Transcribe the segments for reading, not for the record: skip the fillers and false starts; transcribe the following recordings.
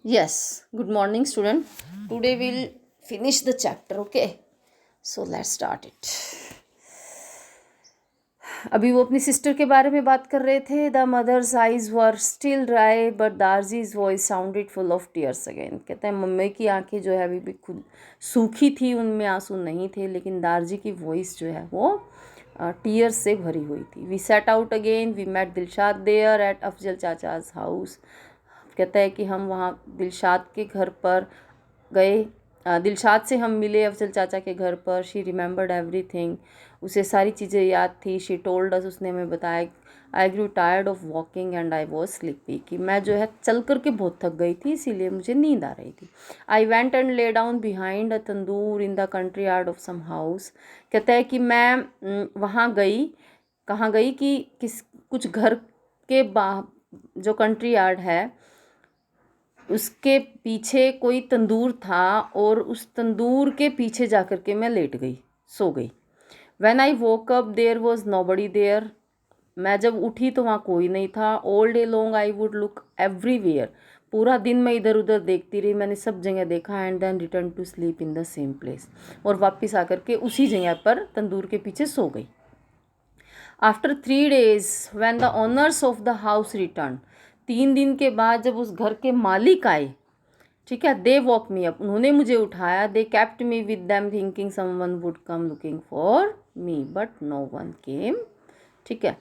Yes, good morning, student. Today we'll finish the chapter, okay? So let's start it. अभी वो अपनी sister के बारे में बात कर रहे थे. The mother's eyes were still dry but Darji's voice sounded full of tears again. कहते हैं मम्मी की आंखें जो है अभी भी खुद सूखी थी, उनमें आंसू नहीं थे, लेकिन दार्जी की वॉइस जो है वो टीयर्स से भरी हुई थी. We set out again. We met Dilshad there at Afzal Chacha's house. कहता है कि हम वहाँ दिलशाद के घर पर गए. दिलशाद से हम मिले अफजल चाचा के घर पर. She remembered everything. उसे सारी चीज़ें याद थी. She told us. उसने हमें बताया I grew tired of walking and I was sleepy. कि मैं जो है चल कर के बहुत थक गई थी, इसीलिए मुझे नींद आ रही थी. I went and lay down behind a tandoor in the courtyard of some house. कहता है कि मैं वहाँ गई. कहाँ गई कि कुछ घर के जो कंट्री यार्ड है उसके पीछे कोई तंदूर था, और उस तंदूर के पीछे जाकर के मैं लेट गई, सो गई. When I woke up there was nobody there. मैं जब उठी तो वहाँ कोई नहीं था. All day long I would look everywhere. पूरा दिन मैं इधर उधर देखती रही, मैंने सब जगह देखा. And then return to sleep in the same place. और वापस आकर के उसी जगह पर तंदूर के पीछे सो गई. After 3 days when the owners of the house return. 3 दिन के बाद जब उस घर के मालिक आए, ठीक है, दे वॉक मी अप. उन्होंने मुझे उठाया. They kept me with them thinking someone would come looking for me but no one came. ठीक है,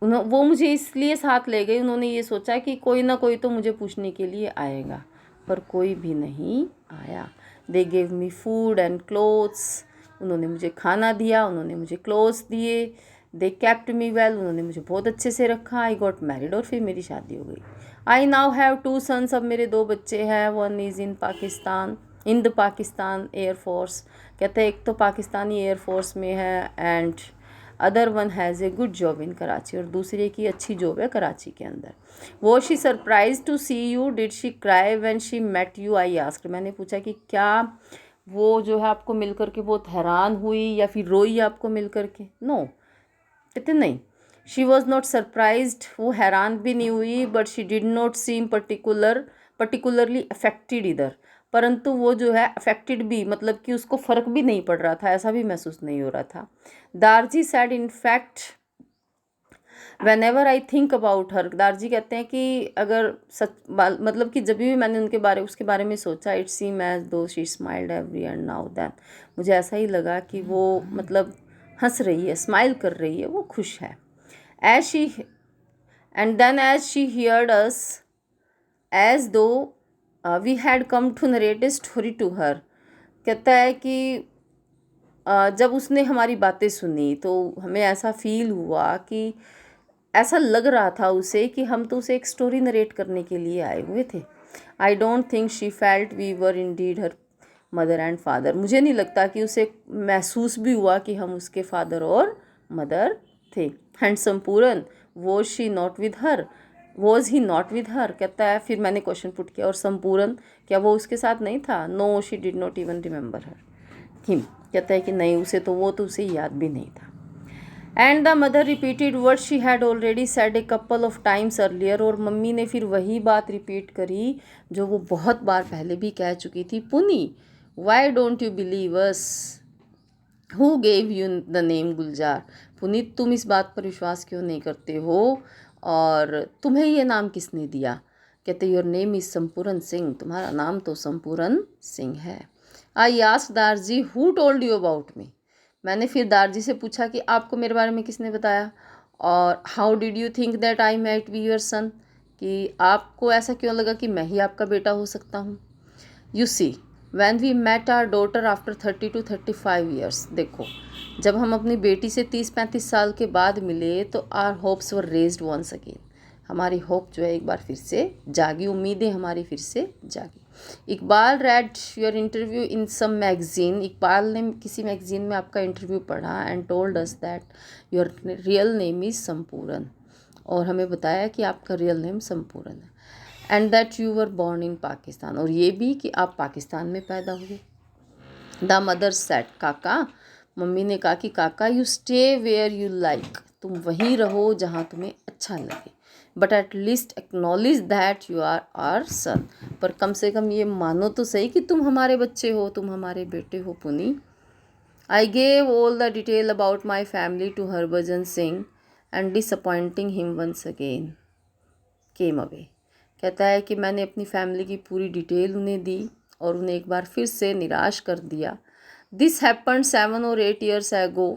वो मुझे इसलिए साथ ले गई. उन्होंने ये सोचा कि कोई ना कोई तो मुझे पूछने के लिए आएगा, पर कोई भी नहीं आया. They gave me food and clothes. उन्होंने मुझे खाना दिया, उन्होंने मुझे क्लोथ्स दिए. दे कैप्ट मी वेल. उन्होंने मुझे बहुत अच्छे से रखा. I got married. और फिर मेरी शादी हो गई. I now have 2 sons. अब मेरे 2 बच्चे हैं. One is in Pakistan, in the Pakistan air force. कहते हैं एक तो पाकिस्तानी एयरफोर्स में है, and other one has a good job in Karachi. और दूसरे की अच्छी जॉब है कराची के अंदर. वो she surprise to see you. Did she cry when she met you. I asked. मैंने पूछा कि क्या वो जो है आपको मिल करके बहुत हैरान हुई या फिर रोई आपको मिल करके. नो. कहते नहीं. She was not surprised. वो हैरान भी नहीं हुई. But she did not seem particularly affected इधर. परंतु वो जो है अफेक्टेड भी, मतलब कि उसको फ़र्क भी नहीं पड़ रहा था, ऐसा भी महसूस नहीं हो रहा था. Darji said in fact whenever I think about her. Darji कहते हैं कि अगर सच मतलब कि जब भी मैंने उसके बारे में सोचा, it seem as though she smiled every and now then. मुझे ऐसा ही लगा कि वो मतलब हंस रही है, स्माइल कर रही है, वो खुश है. As she and then as she heard us as though we had come to narrate a story to her. कहता है कि जब उसने हमारी बातें सुनी तो हमें ऐसा फील हुआ कि ऐसा लग रहा था उसे कि हम तो उसे एक स्टोरी नरेट करने के लिए आए हुए थे. I don't think she felt we were indeed her mother and father. मुझे नहीं लगता कि उसे महसूस भी हुआ कि हम उसके फादर और मदर थे. And Sampuran was she not with her. Was he not with her. कहता है, फिर मैंने क्वेश्चन पुट किया, और संपूरन क्या वो उसके साथ नहीं था. No she did not even remember her him. कहता है कि नहीं, उसे याद भी नहीं था. And the mother repeated word she had already said a couple of times earlier. और मम्मी ने फिर वही बात रिपीट करी जो वो बहुत बार पहले भी कह चुकी थी. Puni, why don't you believe us. Who gave you the name Gulzar. Puneet, तुम इस बात पर विश्वास क्यों नहीं करते हो, और तुम्हें ये नाम किसने दिया. कहते your name is Sampuran Singh. तुम्हारा नाम तो संपूरन सिंह है. I asked Darji who told you about me. मैंने फिर दारजी से पूछा कि आपको मेरे बारे में किसने बताया. और how did you think that I might be your son. कि आपको ऐसा क्यों लगा कि मैं ही आपका बेटा हो सकता हूँ. You see when we met our daughter after 30 to 35 years. देखो, जब हम अपनी बेटी से 30-35 साल के बाद मिले तो our hopes were raised once again. हमारी होप जो है एक बार फिर से जागी, उम्मीदें हमारी फिर से जागी. Iqbal read your interview in some magazine. Iqbal ने किसी मैगजीन में आपका इंटरव्यू पढ़ा. And told us that your real name is Sampuran. और हमें बताया कि आपका रियल नेम संपूरन है. And that you were born in Pakistan. और ये भी कि आप पाकिस्तान में पैदा हुए. The mother said. Kaka, mummy ने कहा कि Kaka you stay where you like. तुम वहीं रहो जहाँ तुम्हें अच्छा लगे. But at least acknowledge that you are our son. पर कम से कम ये मानो तो सही कि तुम हमारे बच्चे हो, तुम हमारे बेटे हो पुनी। I gave all the detail about my family to Harbhajan Singh and disappointing him once again came away। कहता है कि मैंने अपनी फैमिली की पूरी डिटेल उन्हें दी और उन्हें एक बार फिर से निराश कर दिया। This happened 7 or 8 years ago।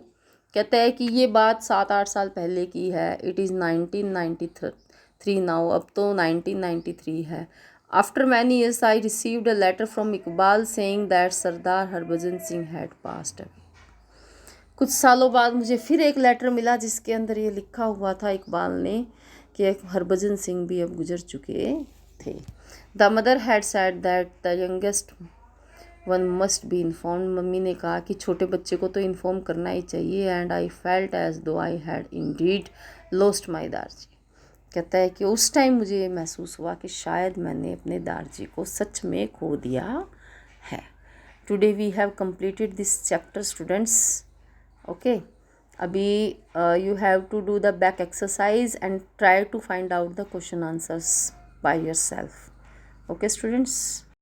कहता है कि ये बात 7-8 साल पहले की है। इट इज़ 1993 नाउ, अब तो 1993 है। After many years I received a letter from Iqbal saying that Sardar Harbhajan Singh had passed away. कुछ सालों बाद मुझे फिर एक लेटर मिला जिसके अंदर ये लिखा हुआ था इकबाल ने कि हरभजन सिंह भी अब गुजर चुके थे। The mother had said that the youngest one must be inform. Mummy ने कहा कि छोटे बच्चे को तो इन्फॉर्म करना ही चाहिए। And I felt as though I had indeed lost my Darji. कहता है कि उस टाइम मुझे ये महसूस हुआ कि शायद मैंने अपने दारजी को सच में खो दिया है। Today we have completed this chapter students. Okay, अभी you have to do the back exercise and try to find out the question answers by yourself. Okay students.